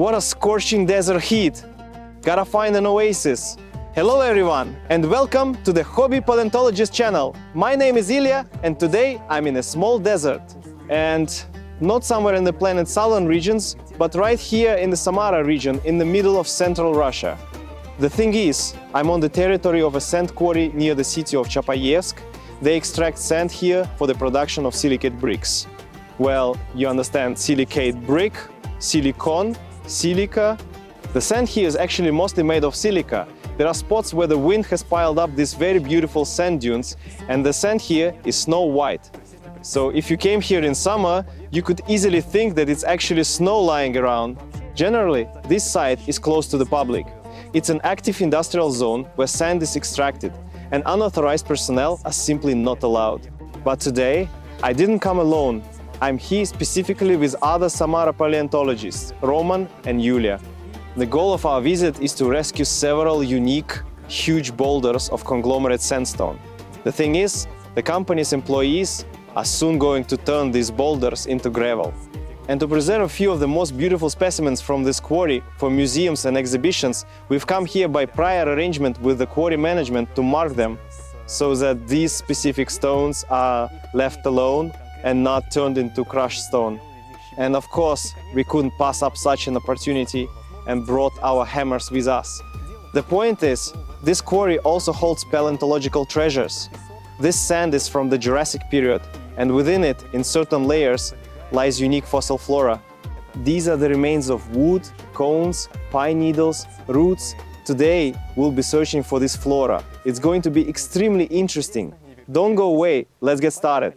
What a scorching desert heat! Gotta find an oasis. Hello everyone, and welcome to the Hobby Paleontologist channel. My name is Ilya, and today I'm in a small desert. And not somewhere in the planet's southern regions, but right here in the Samara region, in the middle of central Russia. The thing is, I'm on the territory of a sand quarry near the city of Chapayevsk. They extract sand here for the production of silicate bricks. Well, you understand, silicate brick, silicon, silica. The sand here is actually mostly made of silica. There are spots where the wind has piled up these very beautiful sand dunes, and the sand here is snow white. So if you came here in summer, you could easily think that it's actually snow lying around. Generally, this site is close to the public. It's an active industrial zone where sand is extracted, and unauthorized personnel are simply not allowed. But today, I didn't come alone. I'm here specifically with other Samara paleontologists, Roman and Yulia. The goal of our visit is to rescue several unique, huge boulders of conglomerate sandstone. The thing is, the company's employees are soon going to turn these boulders into gravel. And to preserve a few of the most beautiful specimens from this quarry for museums and exhibitions, we've come here by prior arrangement with the quarry management to mark them, so that these specific stones are left alone and not turned into crushed stone. And of course, we couldn't pass up such an opportunity and brought our hammers with us. The point is, this quarry also holds paleontological treasures. This sand is from the Jurassic period, and within it, in certain layers, lies unique fossil flora. These are the remains of wood, cones, pine needles, roots. Today, we'll be searching for this flora. It's going to be extremely interesting. Don't go away, let's get started.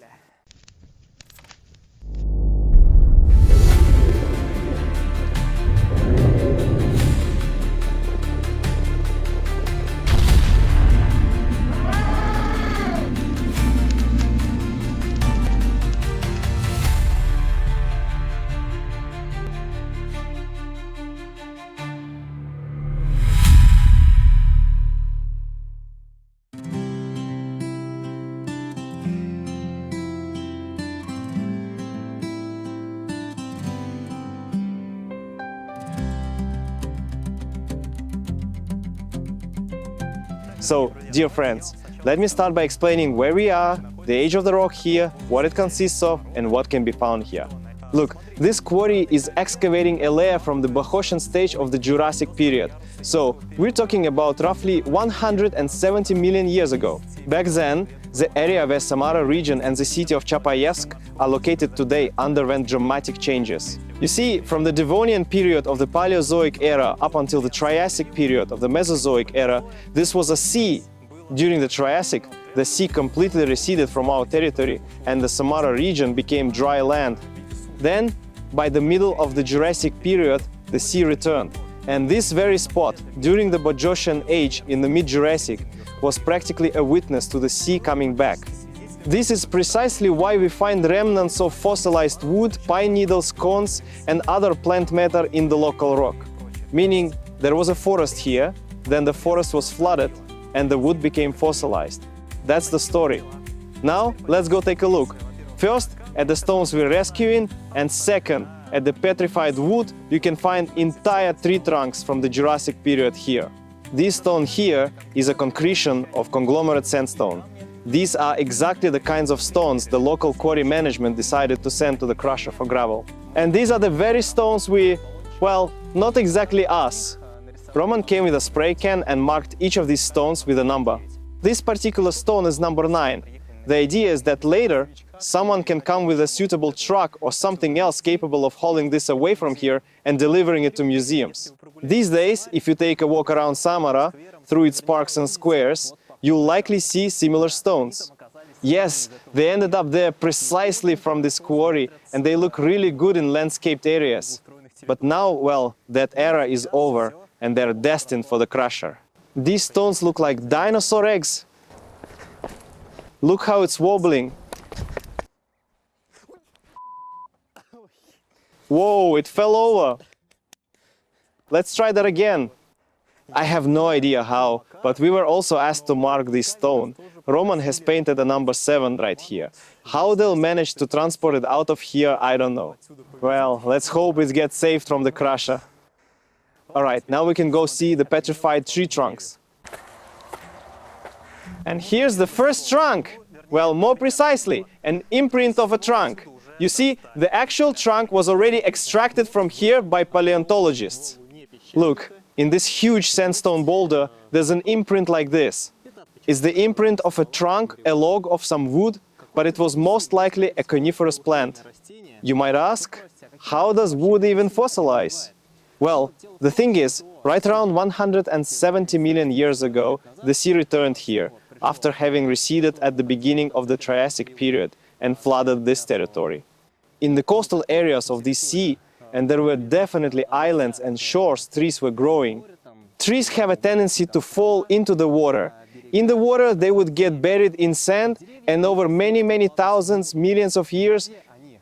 So, dear friends, let me start by explaining where we are, the age of the rock here, what it consists of, and what can be found here. Look, this quarry is excavating a layer from the Bohosian stage of the Jurassic period. So, we're talking about roughly 170 million years ago. Back then, the area where Samara region and the city of Chapayevsk are located today underwent dramatic changes. You see, from the Devonian period of the Paleozoic era up until the Triassic period of the Mesozoic era, this was a sea. During the Triassic, the sea completely receded from our territory and the Samara region became dry land. Then, by the middle of the Jurassic period, the sea returned. And this very spot, during the Bojosian age in the mid-Jurassic, was practically a witness to the sea coming back. This is precisely why we find remnants of fossilized wood, pine needles, cones, and other plant matter in the local rock. Meaning, there was a forest here, then the forest was flooded, and the wood became fossilized. That's the story. Now, let's go take a look. First, at the stones we're rescuing, and second, at the petrified wood, you can find entire tree trunks from the Jurassic period here. This stone here is a concretion of conglomerate sandstone. These are exactly the kinds of stones the local quarry management decided to send to the crusher for gravel. And these are the very stones well, not exactly us. Roman came with a spray can and marked each of these stones with a number. This particular stone is number 9. The idea is that later, someone can come with a suitable truck or something else capable of hauling this away from here and delivering it to museums. These days, if you take a walk around Samara, through its parks and squares, you'll likely see similar stones. Yes, they ended up there precisely from this quarry, and they look really good in landscaped areas. But now, well, that era is over, and they're destined for the crusher. These stones look like dinosaur eggs. Look how it's wobbling. Whoa, it fell over. Let's try that again. I have no idea how, but we were also asked to mark this stone. Roman has painted a number 7 right here. How they'll manage to transport it out of here, I don't know. Well, let's hope it gets saved from the crusher. Alright, now we can go see the petrified tree trunks. And here's the first trunk. Well, more precisely, an imprint of a trunk. You see, the actual trunk was already extracted from here by paleontologists. Look, in this huge sandstone boulder, there's an imprint like this. It's the imprint of a trunk, a log of some wood, but it was most likely a coniferous plant. You might ask, how does wood even fossilize? Well, the thing is, right around 170 million years ago, the sea returned here, after having receded at the beginning of the Triassic period and flooded this territory. In the coastal areas of this sea, and there were definitely islands and shores trees were growing, trees have a tendency to fall into the water. In the water, they would get buried in sand, and over many thousands, millions of years,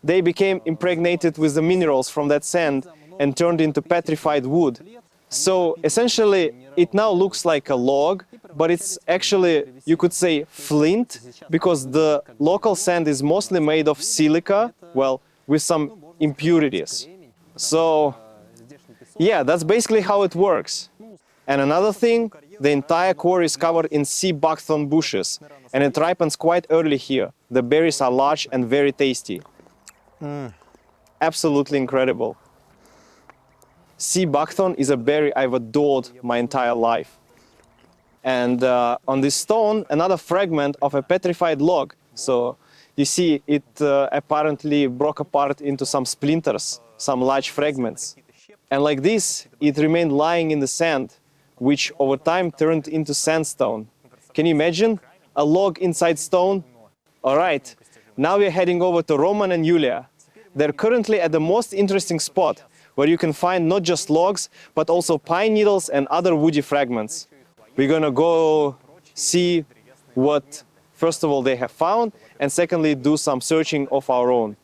they became impregnated with the minerals from that sand and turned into petrified wood. So essentially, it now looks like a log, but it's actually, you could say, flint, because the local sand is mostly made of silica, well, with some impurities. So, yeah, that's basically how it works. And another thing, the entire quarry is covered in sea buckthorn bushes, and it ripens quite early here. The berries are large and very tasty. Absolutely incredible. Sea buckthorn is a berry I've adored my entire life. And on this stone, another fragment of a petrified log. So you see, it apparently broke apart into some splinters, some large fragments. And like this, it remained lying in the sand, which over time turned into sandstone. Can you imagine? A log inside stone? All right, now we're heading over to Roman and Julia. They're currently at the most interesting spot, where you can find not just logs, but also pine needles and other woody fragments. We're gonna go see what, first of all, they have found, and secondly, do some searching of our own.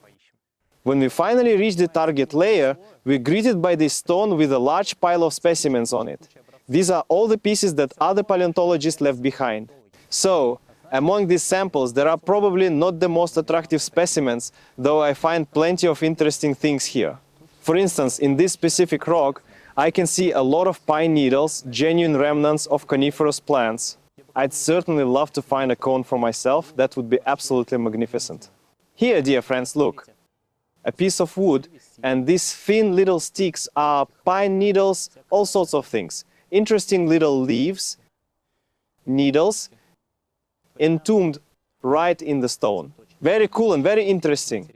When we finally reach the target layer, we're greeted by this stone with a large pile of specimens on it. These are all the pieces that other paleontologists left behind. So, among these samples, there are probably not the most attractive specimens, though I find plenty of interesting things here. For instance, in this specific rock, I can see a lot of pine needles, genuine remnants of coniferous plants. I'd certainly love to find a cone for myself. That would be absolutely magnificent. Here, dear friends, look. A piece of wood, and these thin little sticks are pine needles, all sorts of things. Interesting little leaves, needles, entombed right in the stone. Very cool and very interesting.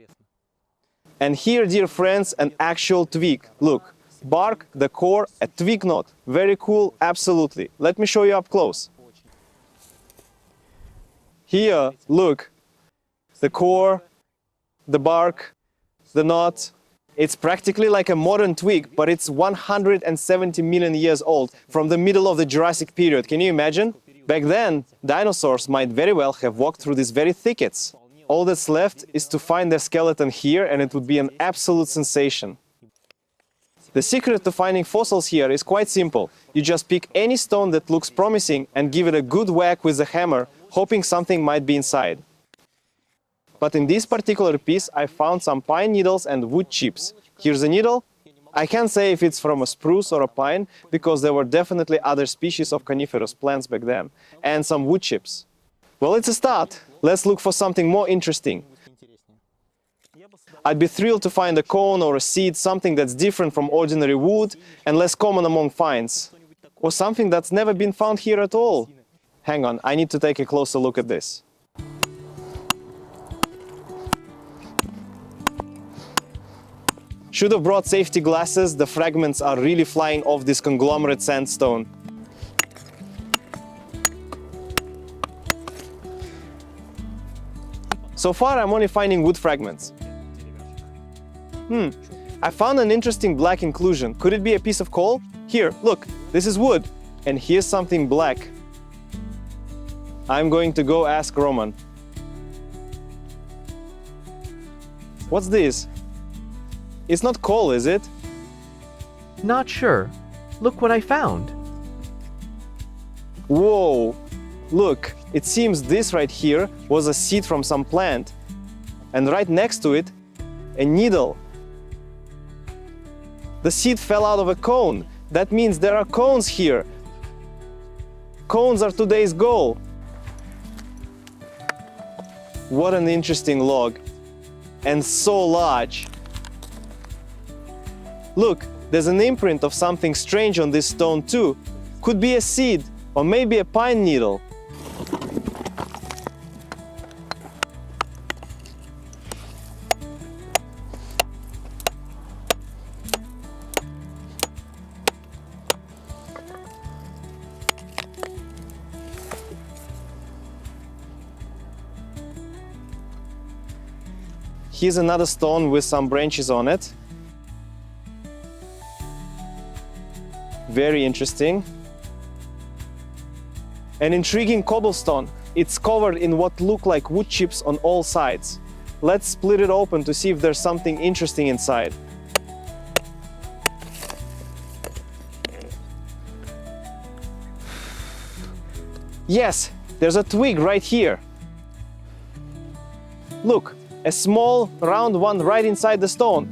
And here, dear friends, an actual twig. Look, bark, the core, a twig knot. Very cool, absolutely. Let me show you up close. Here, look, the core, the bark, the knot. It's practically like a modern twig, but it's 170 million years old, from the middle of the Jurassic period. Can you imagine? Back then, dinosaurs might very well have walked through these very thickets. All that's left is to find their skeleton here, and it would be an absolute sensation. The secret to finding fossils here is quite simple. You just pick any stone that looks promising and give it a good whack with a hammer, hoping something might be inside. But in this particular piece, I found some pine needles and wood chips. Here's a needle. I can't say if it's from a spruce or a pine, because there were definitely other species of coniferous plants back then, and some wood chips. Well, it's a start. Let's look for something more interesting. I'd be thrilled to find a cone or a seed, something that's different from ordinary wood and less common among finds. Or something that's never been found here at all. Hang on, I need to take a closer look at this. Should have brought safety glasses. The fragments are really flying off this conglomerate sandstone. So far, I'm only finding wood fragments. I found an interesting black inclusion. Could it be a piece of coal? Here, look, this is wood. And here's something black. I'm going to go ask Roman. What's this? It's not coal, is it? Not sure. Look what I found. Whoa! Look, it seems this right here was a seed from some plant. And right next to it, a needle. The seed fell out of a cone. That means there are cones here. Cones are today's goal. What an interesting log. And so large. Look, there's an imprint of something strange on this stone too. Could be a seed, or maybe a pine needle. Here's another stone with some branches on it. Very interesting. An intriguing cobblestone. It's covered in what look like wood chips on all sides. Let's split it open to see if there's something interesting inside. Yes, there's a twig right here. Look, a small round one right inside the stone.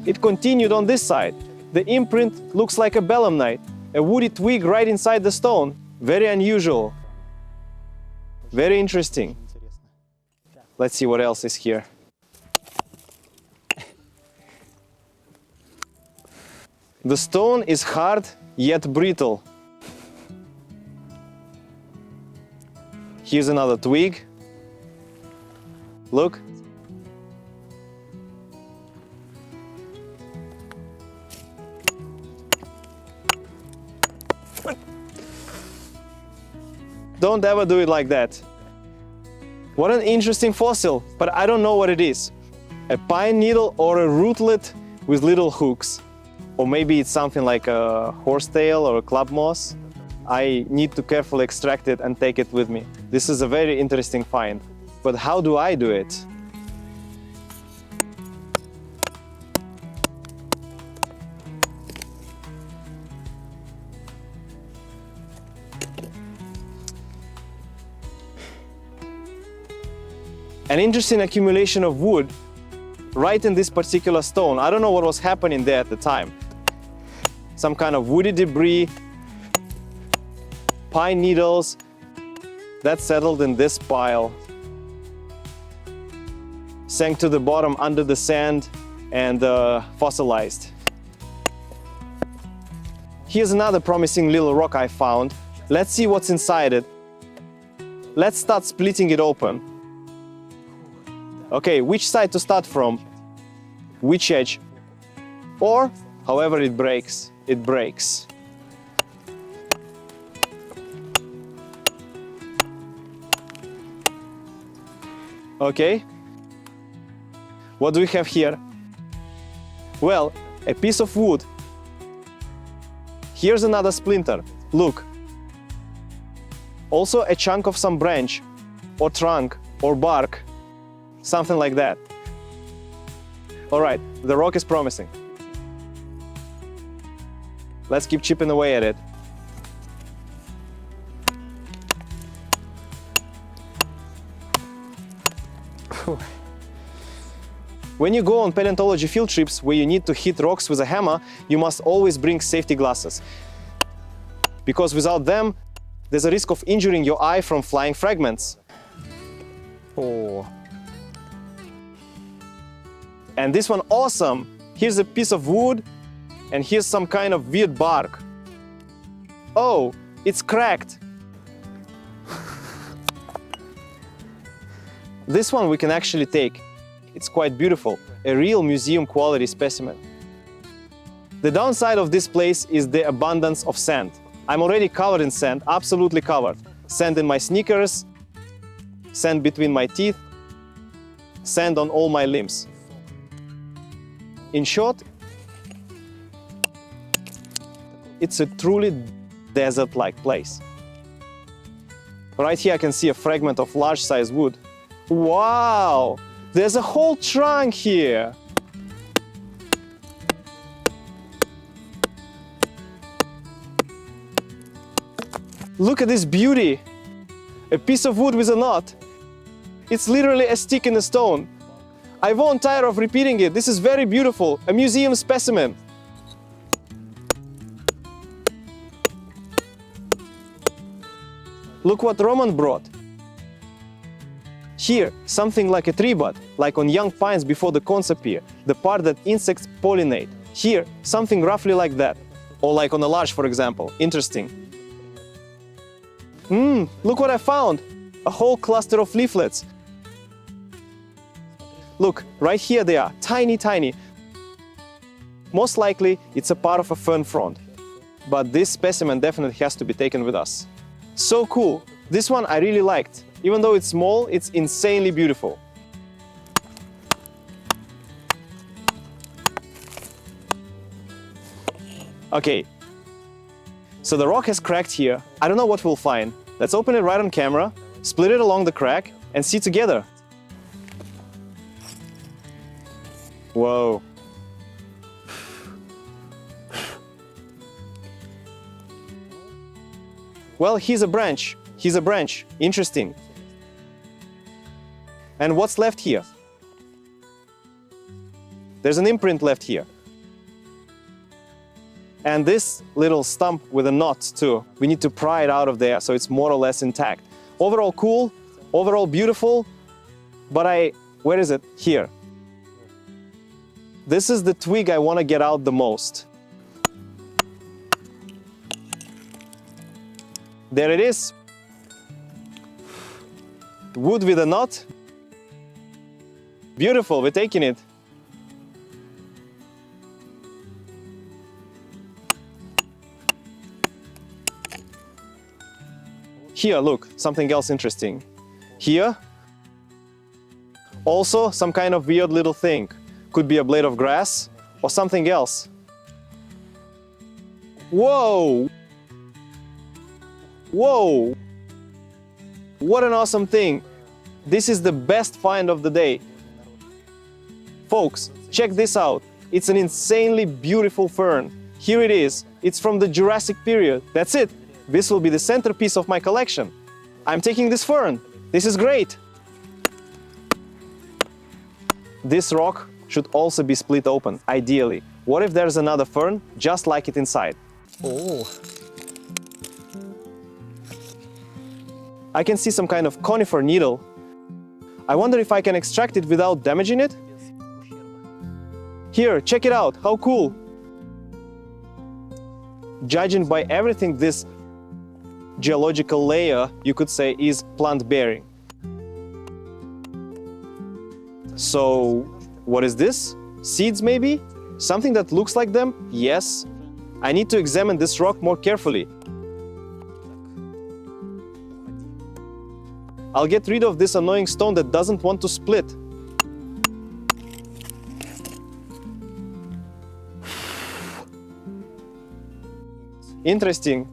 It continued on this side. The imprint looks like a belemnite, a woody twig right inside the stone. Very unusual. Very interesting. Let's see what else is here. The stone is hard yet brittle. Here's another twig. Look. Don't ever do it like that. What an interesting fossil, but I don't know what it is. A pine needle or a rootlet with little hooks. Or maybe it's something like a horsetail or a club moss. I need to carefully extract it and take it with me. This is a very interesting find. But how do I do it? An interesting accumulation of wood right in this particular stone. I don't know what was happening there at the time. Some kind of woody debris, pine needles, that settled in this pile. Sank to the bottom under the sand and fossilized. Here's another promising little rock I found. Let's see what's inside it. Let's start splitting it open. Okay, which side to start from? Which edge? Or, however it breaks, it breaks. Okay. What do we have here? Well, a piece of wood. Here's another splinter. Look. Also a chunk of some branch, or trunk, or bark. Something like that. All right, the rock is promising. Let's keep chipping away at it. When you go on paleontology field trips where you need to hit rocks with a hammer, you must always bring safety glasses. Because without them, there's a risk of injuring your eye from flying fragments. Oh. And this one, awesome! Here's a piece of wood, and here's some kind of weird bark. Oh, it's cracked. This one we can actually take. It's quite beautiful, a real museum quality specimen. The downside of this place is the abundance of sand. I'm already covered in sand, absolutely covered. Sand in my sneakers, sand between my teeth, sand on all my limbs. In short, it's a truly desert-like place. Right here I can see a fragment of large-sized wood. Wow! There's a whole trunk here! Look at this beauty! A piece of wood with a knot. It's literally a stick in a stone. I won't tire of repeating it. This is very beautiful. A museum specimen. look what Roman brought. Here, something like a tree bud, like on young pines before the cones appear, the part that insects pollinate. Here, something roughly like that. Or like on a larch, for example. Interesting. Look what I found! A whole cluster of leaflets. Look, right here they are, tiny, tiny. Most likely, it's a part of a fern frond. But this specimen definitely has to be taken with us. So cool! This one I really liked. Even though it's small, it's insanely beautiful. Okay, so the rock has cracked here. I don't know what we'll find. Let's open it right on camera, split it along the crack, and see together. Whoa. Well, here's a branch. Here's a branch. Interesting. And what's left here? There's an imprint left here. And this little stump with a knot too. We need to pry it out of there so it's more or less intact. Overall cool, overall beautiful, but where is it? Here. This is the twig I want to get out the most. There it is. Wood with a knot. Beautiful, we're taking it. Here, look, something else interesting. Here, also some kind of weird little thing. Could be a blade of grass or something else. Whoa! Whoa! What an awesome thing! This is the best find of the day. Folks, check this out. It's an insanely beautiful fern. Here it is. It's from the Jurassic period. That's it. This will be the centerpiece of my collection. I'm taking this fern. This is great. This rock should also be split open, ideally. What if there's another fern just like it inside? Oh. I can see some kind of conifer needle. I wonder if I can extract it without damaging it? Here, check it out, how cool! Judging by everything, this geological layer, you could say, is plant-bearing. So, what is this? Seeds maybe? Something that looks like them? Yes. I need to examine this rock more carefully. I'll get rid of this annoying stone that doesn't want to split. Interesting.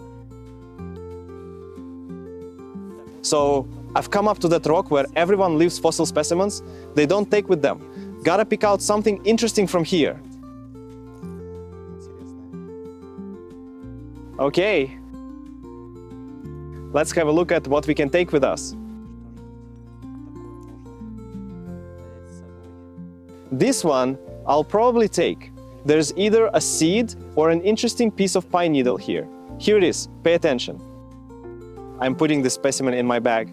So, I've come up to that rock where everyone leaves fossil specimens. They don't take with them. Gotta pick out something interesting from here. Okay. Let's have a look at what we can take with us. This one I'll probably take. There's either a seed or an interesting piece of pine needle here. Here it is, pay attention. I'm putting this specimen in my bag.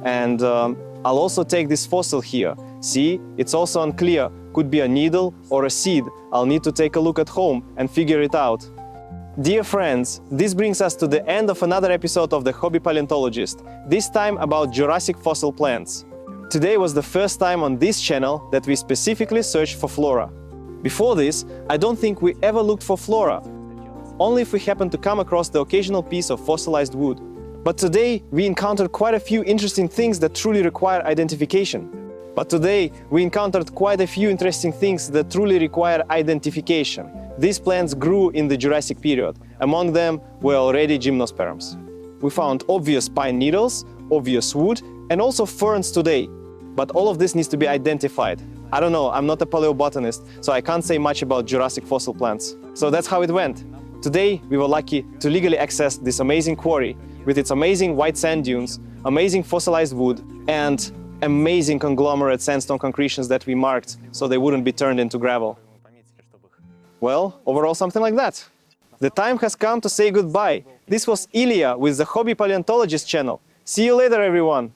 And I'll also take this fossil here. See, it's also unclear. Could be a needle or a seed. I'll need to take a look at home and figure it out. Dear friends, this brings us to the end of another episode of The Hobby Paleontologist, this time about Jurassic fossil plants. Today was the first time on this channel that we specifically searched for flora. Before this, I don't think we ever looked for flora, only if we happened to come across the occasional piece of fossilized wood. But today, we encountered quite a few interesting things that truly require identification. These plants grew in the Jurassic period. Among them were already gymnosperms. We found obvious pine needles, obvious wood, and also ferns today. But all of this needs to be identified. I don't know, I'm not a paleobotanist, so I can't say much about Jurassic fossil plants. So that's how it went. Today, we were lucky to legally access this amazing quarry with its amazing white sand dunes, amazing fossilized wood, and amazing conglomerate sandstone concretions that we marked so they wouldn't be turned into gravel. Well, overall something like that. The time has come to say goodbye. This was Ilya with the Hobby Paleontologist channel. See you later, everyone!